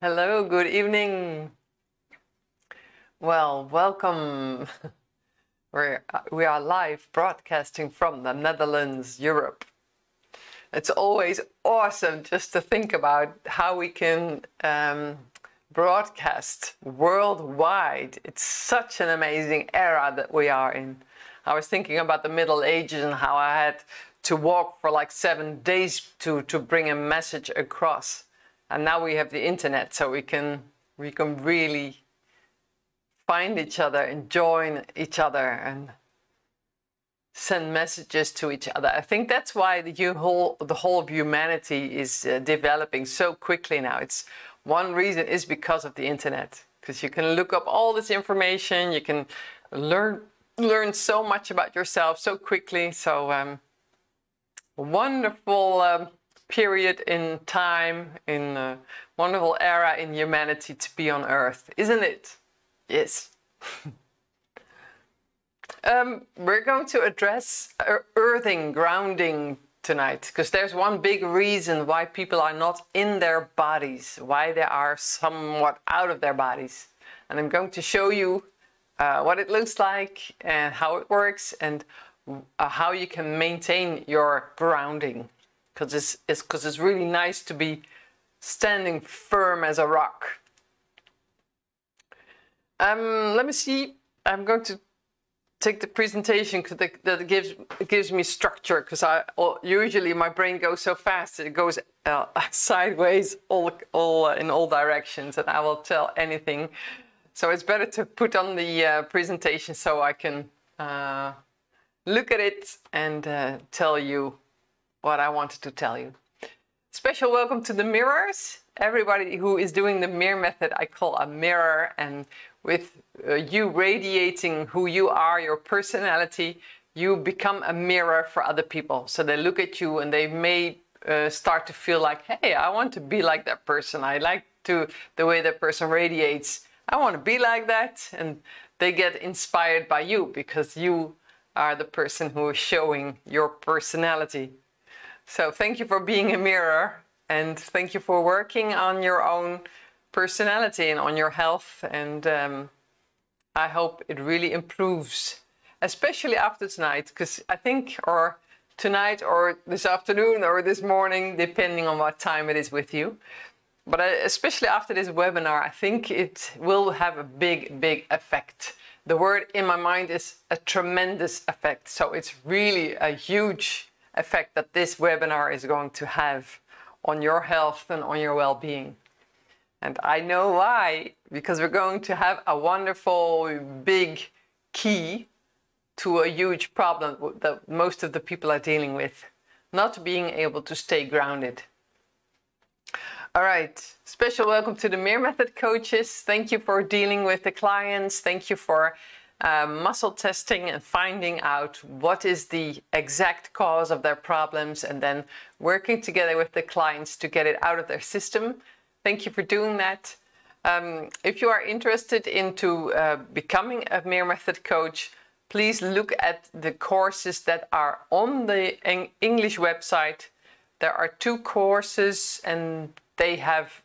Hello, good evening. Well, welcome. We are live broadcasting from the Netherlands, Europe. It's always awesome just to think about how we can broadcast worldwide. It's such an amazing era that we are in. I was thinking about the Middle Ages and how I had to walk for like 7 days to bring a message across. And now we have the internet, so we can really find each other and join each other and send messages to each other. I think that's why the whole of humanity is developing so quickly now. It's one reason is because of the internet, because you can look up all this information, you can learn so much about yourself so quickly. So wonderful period in time, in a wonderful era in humanity to be on Earth, isn't it? Yes. We're going to address earthing, grounding tonight, because there's one big reason why people are not in their bodies, why they are somewhat out of their bodies. And I'm going to show you what it looks like and how it works, and how you can maintain your grounding. Because it's really nice to be standing firm as a rock. Let me see. I'm going to take the presentation because that gives me structure. Because usually my brain goes so fast it goes sideways in all directions, and I will tell anything. So it's better to put on the presentation so I can look at it and tell you what I wanted to tell you. Special welcome to the mirrors. Everybody who is doing the Mir Method, I call a mirror, and with you radiating who you are, your personality, you become a mirror for other people. So they look at you and they may start to feel like, hey, I want to be like that person. I like the way that person radiates. I want to be like that. And they get inspired by you because you are the person who is showing your personality. So thank you for being a mirror, and thank you for working on your own personality and on your health. And I hope it really improves, especially after tonight, because I think, or tonight or this afternoon or this morning, depending on what time it is with you. But especially after this webinar, I think it will have a big effect. The word in my mind is a tremendous effect. So it's really a huge effect that this webinar is going to have on your health and on your well-being. And I know why, because we're going to have a wonderful big key to a huge problem that most of the people are dealing with, not being able to stay grounded. All right, special welcome to the Mir Method coaches. Thank you for dealing with the clients. Thank you for muscle testing and finding out what is the exact cause of their problems, and then working together with the clients to get it out of their system. Thank you for doing that. If you are interested into becoming a Mir Method coach, please look at the courses that are on the English website. There are 2 courses, and they have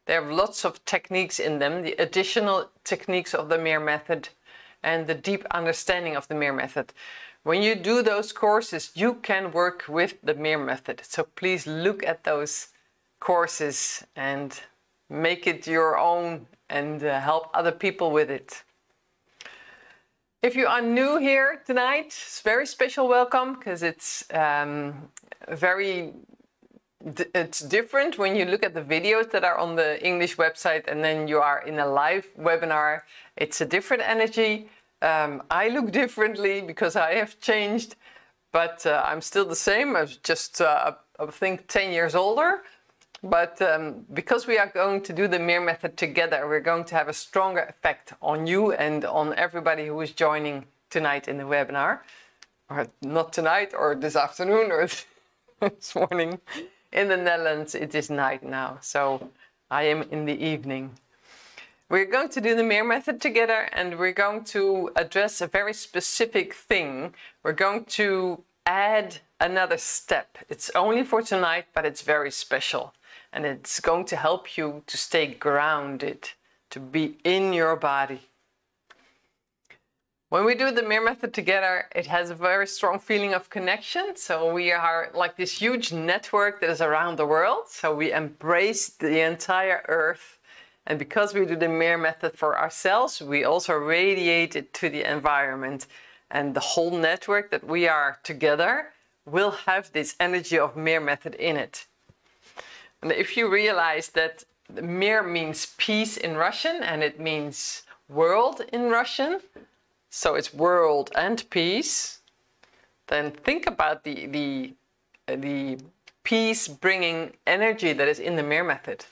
lots of techniques in them, the additional techniques of the Mir Method and the deep understanding of the Mir Method. When you do those courses, you can work with the Mir Method. So please look at those courses and make it your own and help other people with it. If you are new here tonight, it's a very special welcome, because it's it's different when you look at the videos that are on the English website and then you are in a live webinar. It's a different energy. I look differently because I have changed, but I'm still the same. I'm just, I think, 10 years older. But because we are going to do the Mir Method together, we're going to have a stronger effect on you and on everybody who is joining tonight in the webinar. Or not tonight, or this afternoon, or this morning. In the Netherlands, it is night now, so I am in the evening. We're going to do the Mir Method together, and we're going to address a very specific thing. We're going to add another step. It's only for tonight, but it's very special. And it's going to help you to stay grounded, to be in your body. When we do the Mir Method together, it has a very strong feeling of connection. So we are like this huge network that is around the world. So we embrace the entire earth. And because we do the Mir Method for ourselves, we also radiate it to the environment. And the whole network that we are together will have this energy of Mir Method in it. And if you realize that Mir means peace in Russian and it means world in Russian, so it's world and peace, then think about the peace-bringing energy that is in the Mir Method.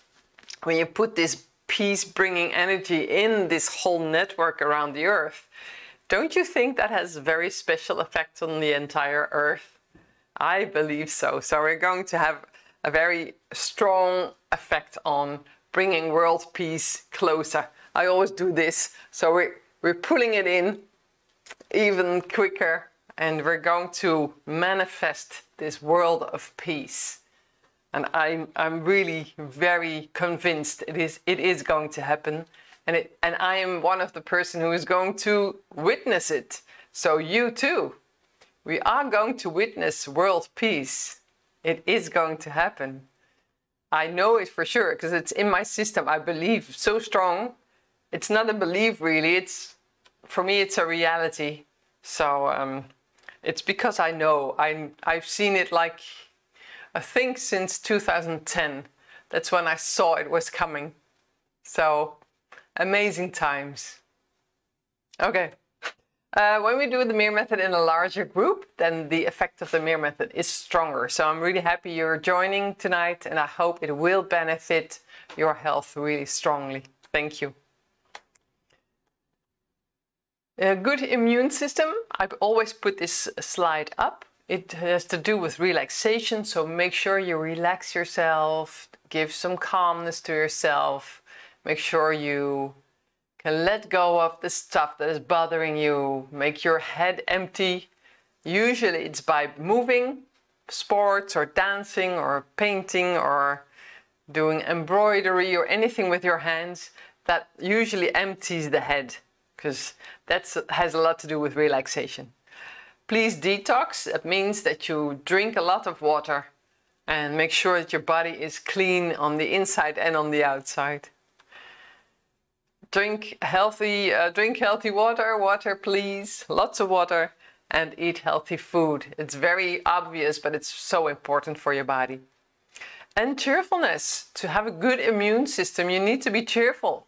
When you put this peace-bringing energy in this whole network around the earth, don't you think that has very special effects on the entire earth? I believe so. So we're going to have a very strong effect on bringing world peace closer. I always do this. So we're pulling it in even quicker, and we're going to manifest this world of peace. And I'm really very convinced it is going to happen. And I am one of the person who is going to witness it. So you too. We are going to witness world peace. It is going to happen. I know it for sure because it's in my system. I believe so strong. It's not a belief really. For me, it's a reality. So it's because I know. I've seen it like, I think since 2010. That's when I saw it was coming. So amazing times. Okay. When we do the Mir Method in a larger group, then the effect of the Mir Method is stronger. So I'm really happy you're joining tonight, and I hope it will benefit your health really strongly. Thank you. A good immune system. I always put this slide up. It has to do with relaxation, so make sure you relax yourself, give some calmness to yourself, make sure you can let go of the stuff that is bothering you, make your head empty. Usually it's by moving, sports or dancing or painting or doing embroidery or anything with your hands that usually empties the head, because that has a lot to do with relaxation. Please detox. That means that you drink a lot of water and make sure that your body is clean on the inside and on the outside. Drink healthy water please, lots of water, and eat healthy food. It's very obvious, but it's so important for your body. And cheerfulness. To have a good immune system, you need to be cheerful.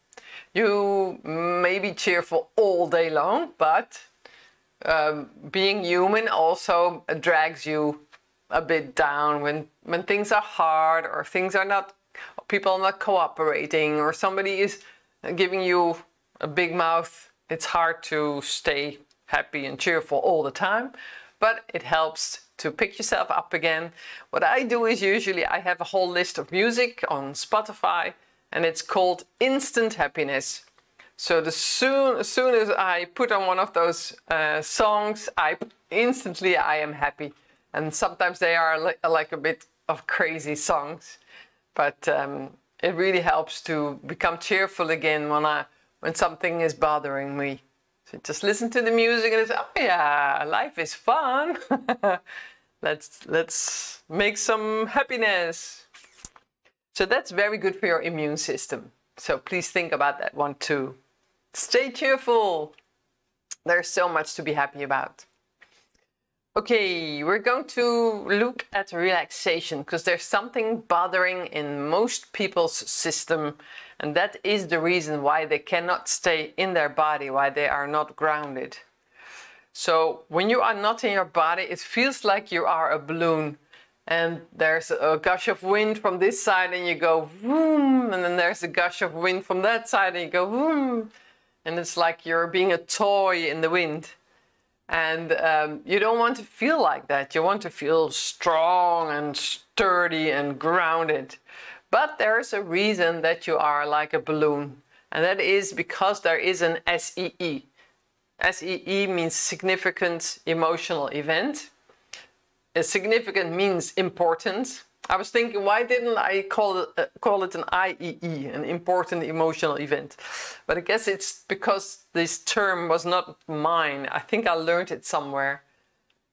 You may be cheerful all day long, but being human also drags you a bit down when things are hard or people are not cooperating or somebody is giving you a big mouth. It's hard to stay happy and cheerful all the time, but it helps to pick yourself up again. What I do is usually I have a whole list of music on Spotify, and it's called Instant Happiness. So as soon as I put on one of those songs, instantly I am happy. And sometimes they are like a bit of crazy songs, but it really helps to become cheerful again when something is bothering me. So just listen to the music and it's, oh yeah, life is fun. Let's make some happiness. So that's very good for your immune system. So please think about that one too. Stay cheerful. There's so much to be happy about. Okay, we're going to look at relaxation because there's something bothering in most people's system, and that is the reason why they cannot stay in their body, why they are not grounded. So when you are not in your body, it feels like you are a balloon, and there's a gush of wind from this side and you go vroom, and then there's a gush of wind from that side and you go vroom, and it's like you're being a toy in the wind. And you don't want to feel like that. You want to feel strong and sturdy and grounded. But there's a reason that you are like a balloon. And that is because there is an SEE. SEE means significant emotional event. significant means important. I was thinking, why didn't I call it an IEE, an important emotional event? But I guess it's because this term was not mine. I think I learned it somewhere.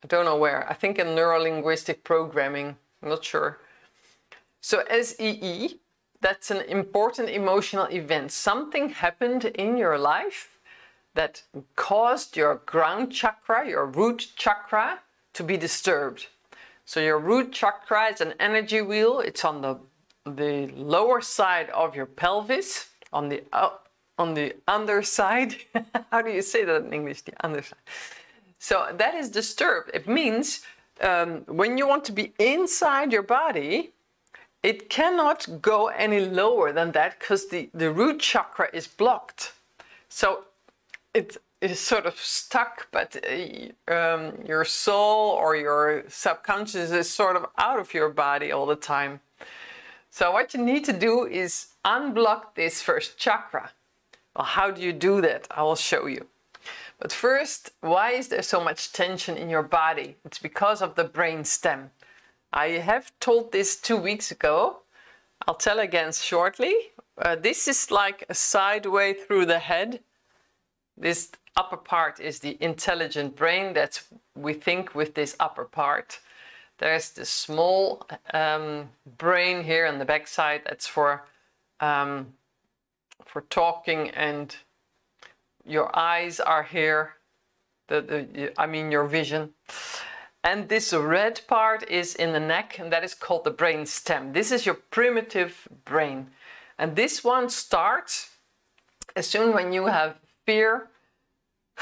I don't know where. I think in neuro-linguistic programming. I'm not sure. So SEE, that's an important emotional event. Something happened in your life that caused your ground chakra, your root chakra, to be disturbed. So your root chakra is an energy wheel. It's on the lower side of your pelvis, on the underside. How do you say that in English? The underside. So that is disturbed. It means when you want to be inside your body, it cannot go any lower than that because the root chakra is blocked. So it is sort of stuck, but your soul or your subconscious is sort of out of your body all the time. So what you need to do is unblock this first chakra. Well, how do you do that? I will show you. But first, why is there so much tension in your body? It's because of the brain stem. I have told this 2 weeks ago. I'll tell again shortly. This is like a sideway through the head. This upper part is the intelligent brain. That's we think with this upper part. There's the small brain here on the back side. That's for talking, and your eyes are here. I mean your vision. And this red part is in the neck, and that is called the brain stem. This is your primitive brain. And this one starts as soon when you have fear,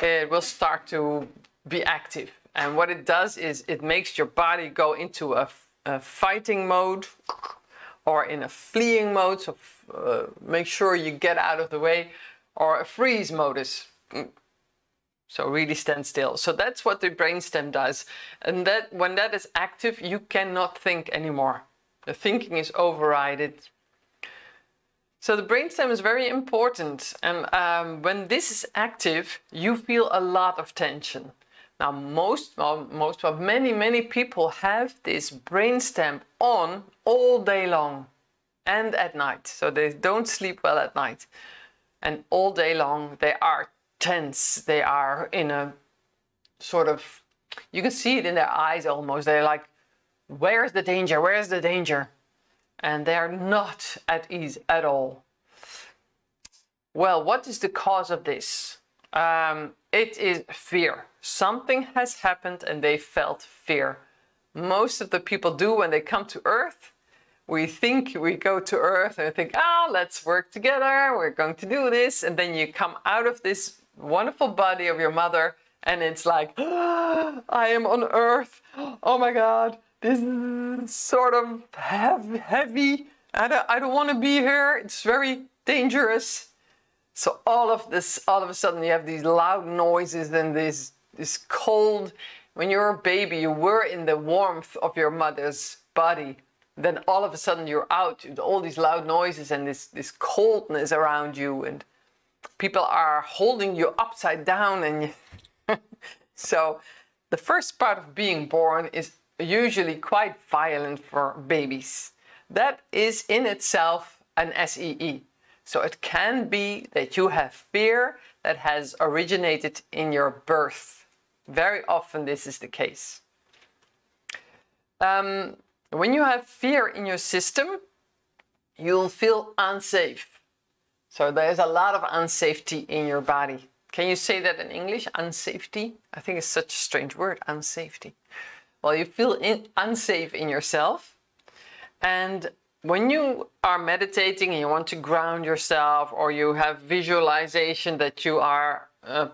it will start to be active. And what it does is it makes your body go into a fighting mode or in a fleeing mode, so make sure you get out of the way, or a freeze modus. So really stand still. So that's what the brainstem does. And that when that is active, you cannot think anymore. The thinking is overridden. So the brainstem is very important. And when this is active, you feel a lot of tension. Now many people have this brainstem on all day long and at night. So they don't sleep well at night. And all day long they are tense. They are in a sort of, you can see it in their eyes almost. They're like, where's the danger? Where's the danger? And they are not at ease at all. Well, what is the cause of this? It is fear. Something has happened and they felt fear. Most of the people do when they come to Earth. We think we go to Earth and we think, let's work together. We're going to do this. And then you come out of this wonderful body of your mother and it's like, I am on Earth. Oh my God, this is sort of heavy. I don't want to be here. It's very dangerous. So all of a sudden you have these loud noises and this cold. When you're a baby, you were in the warmth of your mother's body. Then all of a sudden you're out with all these loud noises and this coldness around you, and people are holding you upside down. And so the first part of being born is usually quite violent for babies. That is in itself an SEE. So it can be that you have fear that has originated in your birth. Very often this is the case. When you have fear in your system, you'll feel unsafe. So there's a lot of unsafety in your body. Can you say that in English? Unsafety? I think it's such a strange word, unsafety. Well, you feel unsafe in yourself. And when you are meditating and you want to ground yourself, or you have visualization that you are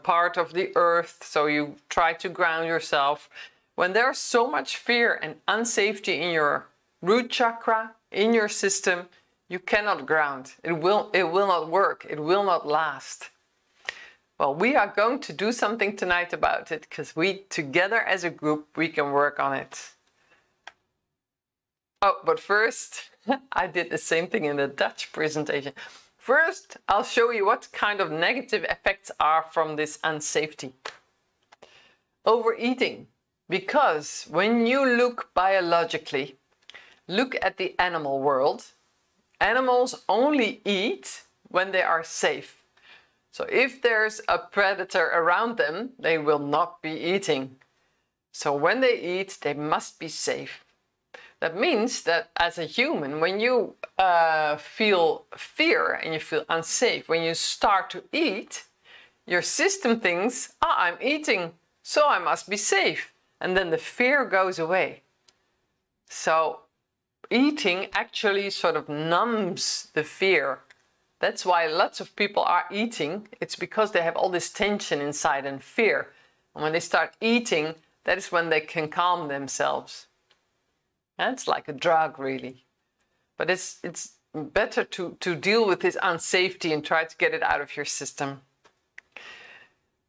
part of the earth, so you try to ground yourself. When there's so much fear and unsafety in your root chakra, in your system, you cannot ground. It will not work. It will not last. Well, we are going to do something tonight about it, because we, together as a group, we can work on it. Oh, but first, I did the same thing in the Dutch presentation. First, I'll show you what kind of negative effects are from this unsafety. Overeating. Because when you look biologically, look at the animal world, animals only eat when they are safe. So if there's a predator around them, they will not be eating. So when they eat, they must be safe. That means that as a human, when you feel fear and you feel unsafe, when you start to eat, your system thinks, I'm eating, so I must be safe. And then the fear goes away. So eating actually sort of numbs the fear. That's why lots of people are eating. It's because they have all this tension inside and fear. And when they start eating, that is when they can calm themselves. That's like a drug, really. But it's better to deal with this unsafety and try to get it out of your system.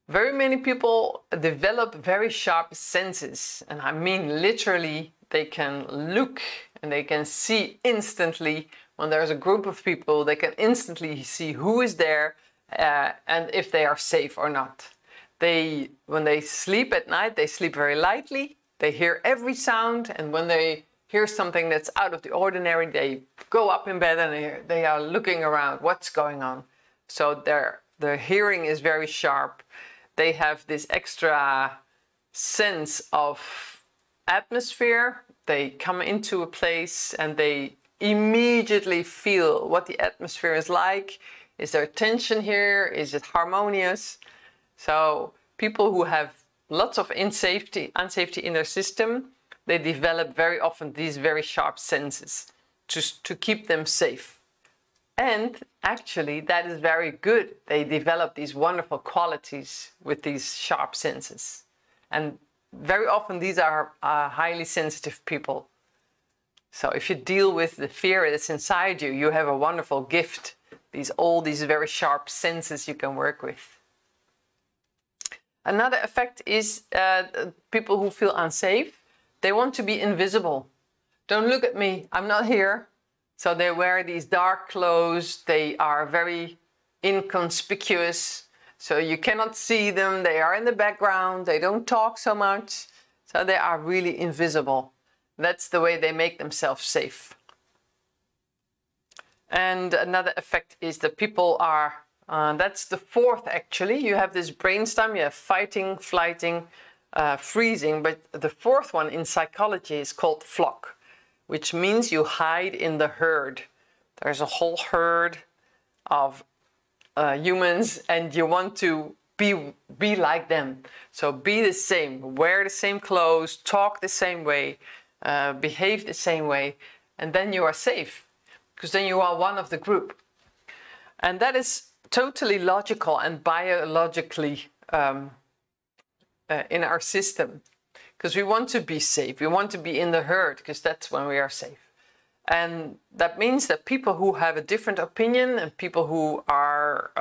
Very many people develop very sharp senses. And I mean literally, they can look and they can see instantly. When there's a group of people, they can instantly see who is there and if they are safe or not. When they sleep at night, they sleep very lightly. They hear every sound, and when they hear something that's out of the ordinary, they go up in bed and they are looking around what's going on. So their hearing is very sharp. They have this extra sense of atmosphere. They come into a place and they immediately feel what the atmosphere is like. Is there tension here? Is it harmonious? So people who have lots of unsafety in their system, they develop very often these very sharp senses to keep them safe. And actually that is very good. They develop these wonderful qualities with these sharp senses. And very often these are highly sensitive people. So if you deal with the fear that's inside you, you have a wonderful gift. All these very sharp senses you can work with. Another effect is people who feel unsafe. They want to be invisible. Don't look at me, I'm not here. So they wear these dark clothes. They are very inconspicuous. So you cannot see them. They are in the background. They don't talk so much. So they are really invisible. That's the way they make themselves safe. And another effect is that people are, that's the fourth actually. You have this brainstem, you have fighting, flighting, freezing, but the fourth one in psychology is called flock, which means you hide in the herd. There's a whole herd of humans and you want to be like them. So be the same, wear the same clothes, talk the same way, behave the same way, and then you are safe. Because then you are one of the group. And that is totally logical and biologically in our system. Because we want to be safe. We want to be in the herd, because that's when we are safe. And that means that people who have a different opinion and people who are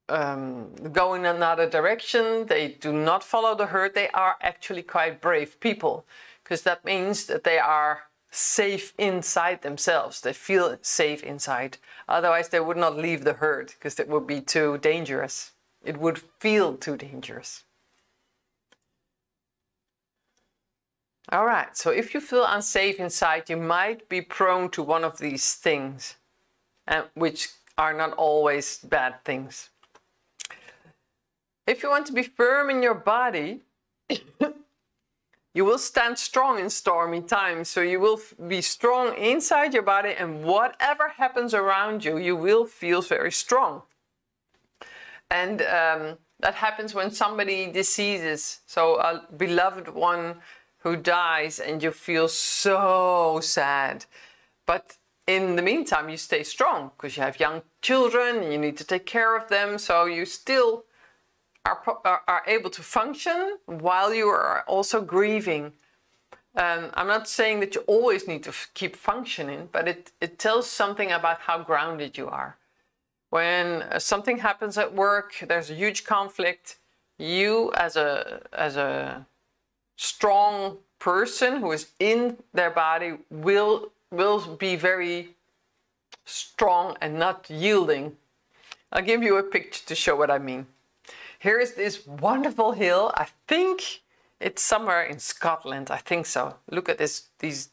going another direction, they do not follow the herd, they are actually quite brave people. Because that means that they are safe inside themselves. They feel safe inside. Otherwise they would not leave the herd, because it would be too dangerous. It would feel too dangerous. All right, so if you feel unsafe inside, you might be prone to one of these things, which are not always bad things. If you want to be firm in your body, you will stand strong in stormy times. So you will be strong inside your body, and whatever happens around you, you will feel very strong. And that happens when somebody deceases. So a beloved one who dies and you feel so sad. But in the meantime, you stay strong because you have young children and you need to take care of them. So you still are able to function while you are also grieving. I'm not saying that you always need to keep functioning, but it tells something about how grounded you are. When something happens at work, there's a huge conflict, you as a strong person who is in their body will be very strong and not yielding. I'll give you a picture to show what I mean. Here is this wonderful hill. I think It's somewhere in Scotland, I think so. Look at these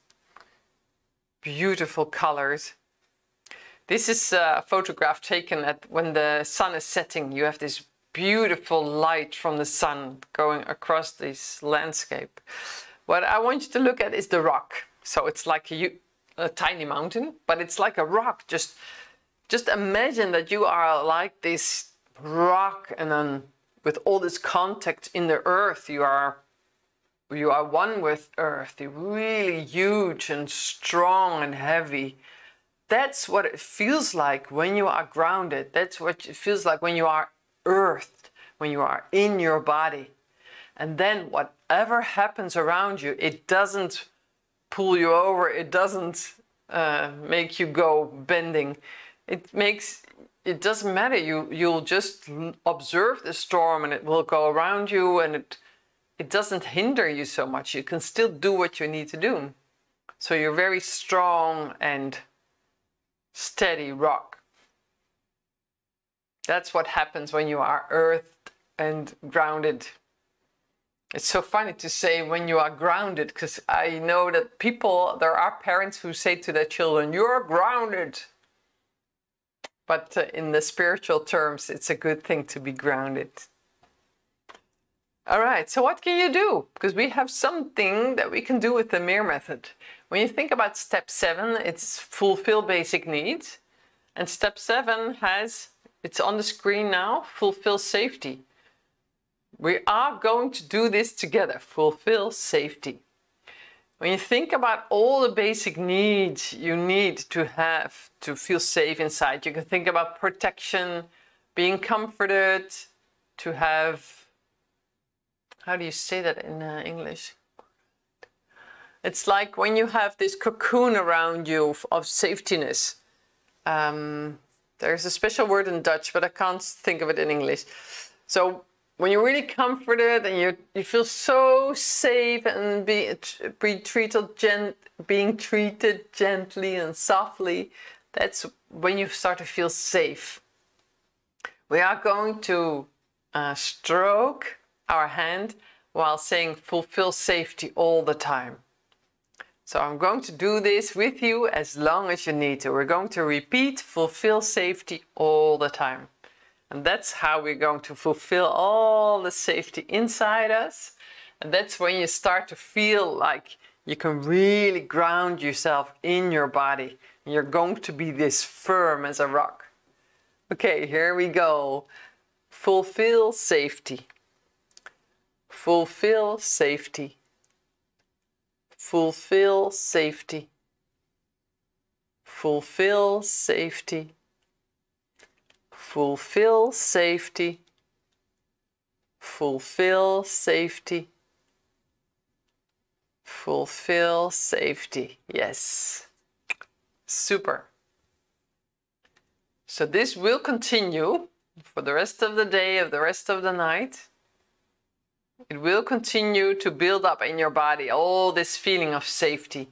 beautiful colors. This is a photograph taken when the sun is setting. You have this beautiful light from the sun going across this landscape. What I want you to look at is the rock. So it's like a tiny mountain, but it's like a rock. Just imagine that you are like this rock, and then with all this contact in the earth, you are one with earth. You're really huge and strong and heavy. That's what it feels like when you are grounded. That's what it feels like when you are earthed, when you are in your body. And then whatever happens around you, it doesn't pull you over. It doesn't make you go bending. It doesn't matter. You'll just observe the storm, and it will go around you, and it doesn't hinder you so much. You can still do what you need to do. So you're very strong and steady rock. That's what happens when you are earthed and grounded. It's so funny to say when you are grounded, because I know that there are parents who say to their children, "You're grounded." But in the spiritual terms, it's a good thing to be grounded. All right, so what can you do? Because we have something that we can do with the Mir Method. When you think about step 7, it's fulfill basic needs. And step 7 it's on the screen now, fulfill safety. We are going to do this together, fulfill safety. When you think about all the basic needs you need to have to feel safe inside, you can think about protection, being comforted, to have, how do you say that in English? It's like when you have this cocoon around you of safetiness. There's a special word in Dutch, but I can't think of it in English. So when you're really comforted and you feel so safe and being treated gently and softly, that's when you start to feel safe. We are going to stroke our hand while saying fulfill safety all the time. So I'm going to do this with you as long as you need to. We're going to repeat fulfill safety all the time. And that's how we're going to fulfill all the safety inside us. And that's when you start to feel like you can really ground yourself in your body. And you're going to be this firm as a rock. Okay, here we go. Fulfill safety. Fulfill safety. Fulfill safety. Fulfill safety. Fulfill safety. Fulfill safety. Fulfill safety. Yes. Super. So this will continue for the rest of the day, of the rest of the night. It will continue to build up in your body all this feeling of safety.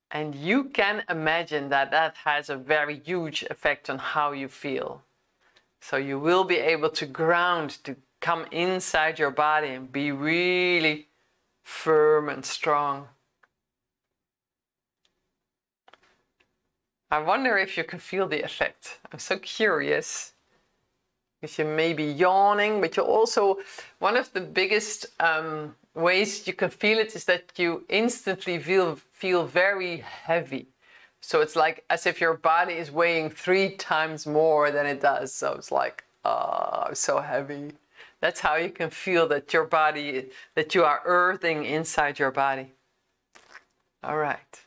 And you can imagine that that has a very huge effect on how you feel. So you will be able to ground, to come inside your body and be really firm and strong. I wonder if you can feel the effect. I'm so curious. Because you may be yawning, but you also, one of the biggest ways you can feel it is that you instantly feel very heavy. So it's like as if your body is weighing 3 times more than it does. So it's like, oh, I'm so heavy. That's how you can feel that your body, that you are earthing inside your body. All right.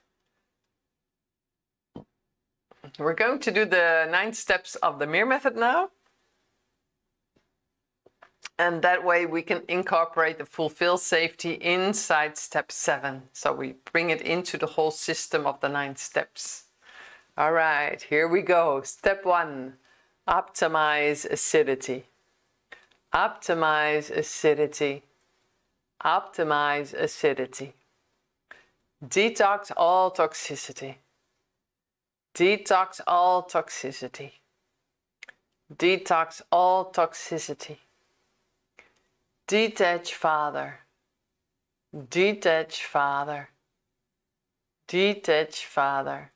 We're going to do the 9 steps of the Mir Method now. And that way we can incorporate the fulfill safety inside step 7. So we bring it into the whole system of the 9 steps. All right, here we go. Step 1, optimize acidity. Optimize acidity. Optimize acidity. Detox all toxicity. Detox all toxicity. Detox all toxicity. Detach, Father. Detach father. Detach father.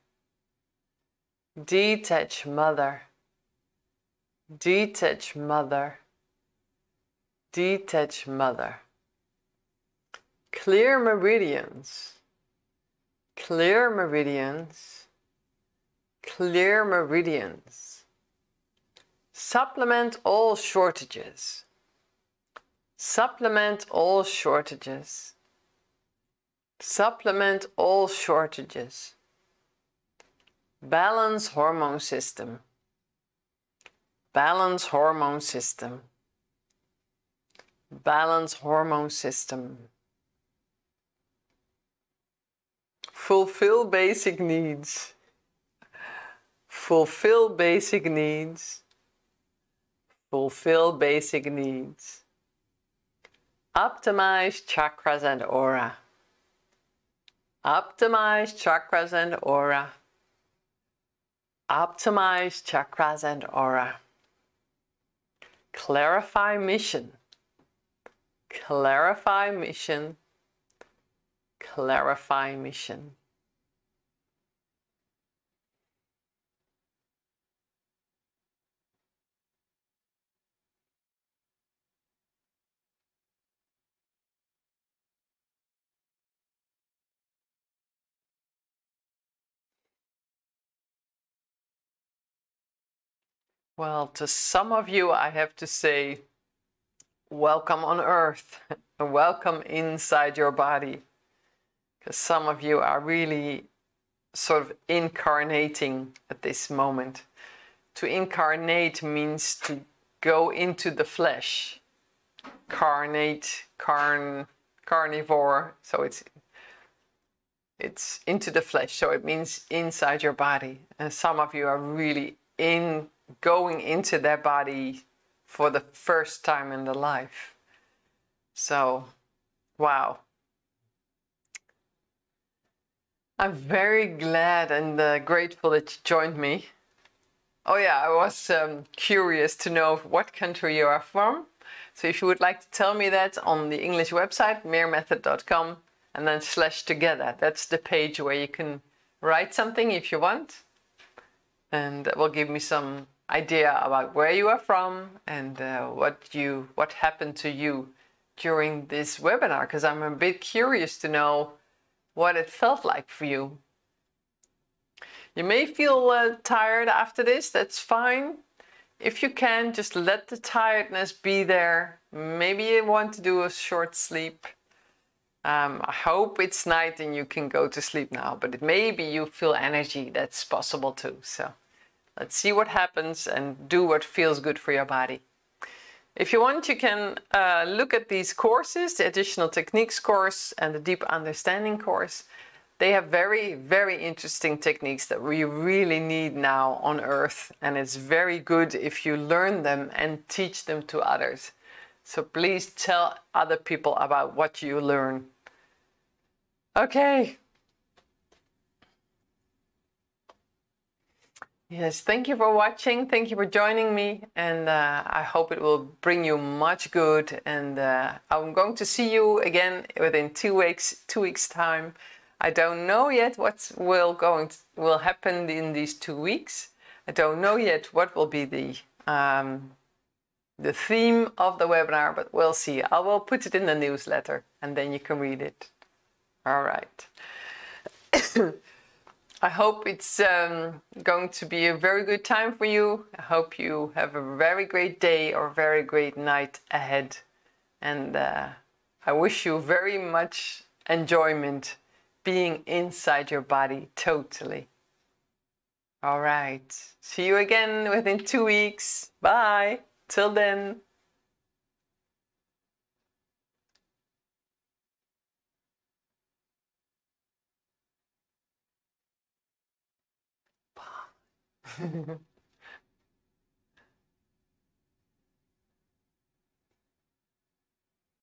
Detach mother. Detach mother. Detach mother. Clear meridians. Clear meridians. Clear meridians. Supplement all shortages. Supplement all shortages. Supplement all shortages. Balance hormone system. Balance hormone system. Balance hormone system. Fulfill basic needs. Fulfill basic needs. Fulfill basic needs. Optimize chakras and aura. Optimize chakras and aura. Optimize chakras and aura. Clarify mission. Clarify mission. Clarify mission. Well, to some of you, I have to say, welcome on Earth, and welcome inside your body. Because some of you are really sort of incarnating at this moment. To incarnate means to go into the flesh. Carnate, carnivore, so it's into the flesh, so it means inside your body. And some of you are really going into their body for the first time in their life. So, wow. I'm very glad and grateful that you joined me. Oh yeah, I was curious to know what country you are from. So if you would like to tell me that on the English website, mirmethod.com, and then /together. That's the page where you can write something if you want. And that will give me some idea about where you are from and what happened to you during this webinar, because I'm a bit curious to know what it felt like for you. You may feel tired after this, that's fine. If you can, just let the tiredness be there. Maybe you want to do a short sleep. I hope it's night and you can go to sleep now, but maybe you feel energy, that's possible too. So let's see what happens and do what feels good for your body. If you want, you can look at these courses, the Additional Techniques course and the Deep Understanding course. They have very, very interesting techniques that we really need now on Earth. And it's very good if you learn them and teach them to others. So please tell other people about what you learn. Okay. Yes, thank you for watching. Thank you for joining me. And I hope it will bring you much good. And I'm going to see you again within 2 weeks time. I don't know yet what will happen in these 2 weeks. I don't know yet what will be the theme of the webinar, but we'll see. I will put it in the newsletter and then you can read it. All right. I hope it's going to be a very good time for you. I hope you have a very great day or very great night ahead. And I wish you very much enjoyment being inside your body totally. All right. See you again within 2 weeks. Bye. Till then. Bye.